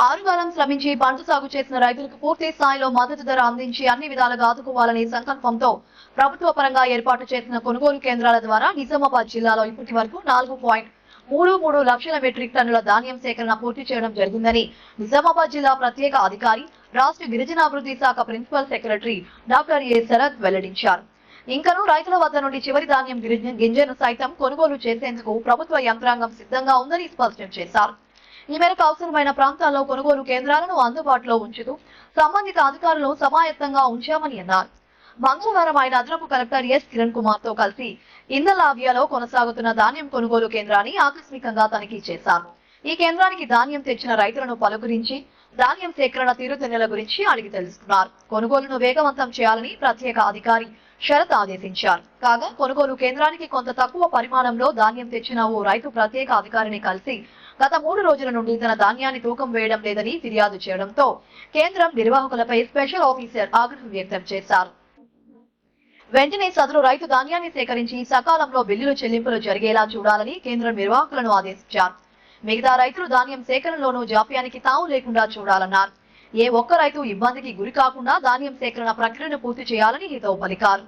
ఆరుగాలం శ్రమించి పంట సాగు చేసిన రైతులకు పూర్తి స్థాయిలో మద్దతు ధర అందించి అన్ని విధాలుగా ఆదుకోవాలనే సంకల్పంతో ప్రభుత్వ పరంగా ఏర్పాటు చేసిన కొనుగోలు కేంద్రాల ద్వారా నిజామాబాద్ జిల్లాలో ఇప్పటి వరకు 4.33 లక్షల మెట్రిక్ టన్నుల ధాన్యం సేకరణ పూర్తి చేయడం జరిగిందని నిజామాబాద్ జిల్లా ప్రత్యేక అధికారి రాష్ట్ర గిరిజనాభివృద్ధి శాఖ principal secretary doctor A Sarath వెల్లడించారు. ఇంకను రైతుల వద్ద నుండి చివరి ధాన్యం గింజను సైతం కొనుగోలు చేసేందుకు ప్రభుత్వ యంత్రాంగం సిద్ధంగా ఉందని స్పష్టం చేశారు. ఈ మేరకు అవసరమైన ప్రాంతాల్లో కొనుగోలు కేంద్రాలను అందుబాటులో ఉంచుతూ సంబంధిత అధికారులను సమాయత్తంగా ఉంచామని అన్నారు. మంగళవారం ఆయన అదనపు కలెక్టర్ ఎస్ కిరణ్ కుమార్ తో కలిసి ఇందలావ్యాలో కొనసాగుతున్న ధాన్యం కొనుగోలు కేంద్రాన్ని ఆకస్మికంగా తనిఖీ చేశారు. ఈ కేంద్రానికి ధాన్యం తెచ్చిన రైతులను పలుకరించి ధాన్యం సేకరణ తీరుతెన్నుల గురించి అడిగి తెలుసుకున్నారు. కొనుగోలును వేగవంతం చేయాలని ప్రత్యేక అధికారి శరత్ ఆదేశించారు. కాగా కొనుగోలు కేంద్రానికి కొంత తక్కువ పరిమాణంలో ధాన్యం తెచ్చిన ఓ రైతు ప్రత్యేక అధికారిని కలిసి గత 3 రోజుల నుండి తన ధాన్యాన్ని తూకం వేయడం లేదని ఫిర్యాదు చేయడంతో కేంద్రం నిర్వాహకులపై స్పెషల్ ఆఫీసర్ ఆగ్రహం వ్యక్తం చేశారు. వెంటనే సదరు రైతు ధాన్యాన్ని సేకరించి సకాలంలో బిల్లులు చెల్లింపులు జరిగేలా చూడాలని కేంద్రం నిర్వాహకులను ఆదేశించారు. మిగతా రైతులు ధాన్యం సేకరణలోనూ జాప్యానికి తావు లేకుండా చూడాలన్నారు. ఏ ఒక్క రైతు ఇబ్బందికి గురి కాకుండా ధాన్యం సేకరణ ప్రక్రియను పూర్తి చేయాలని హితవు పలికారు.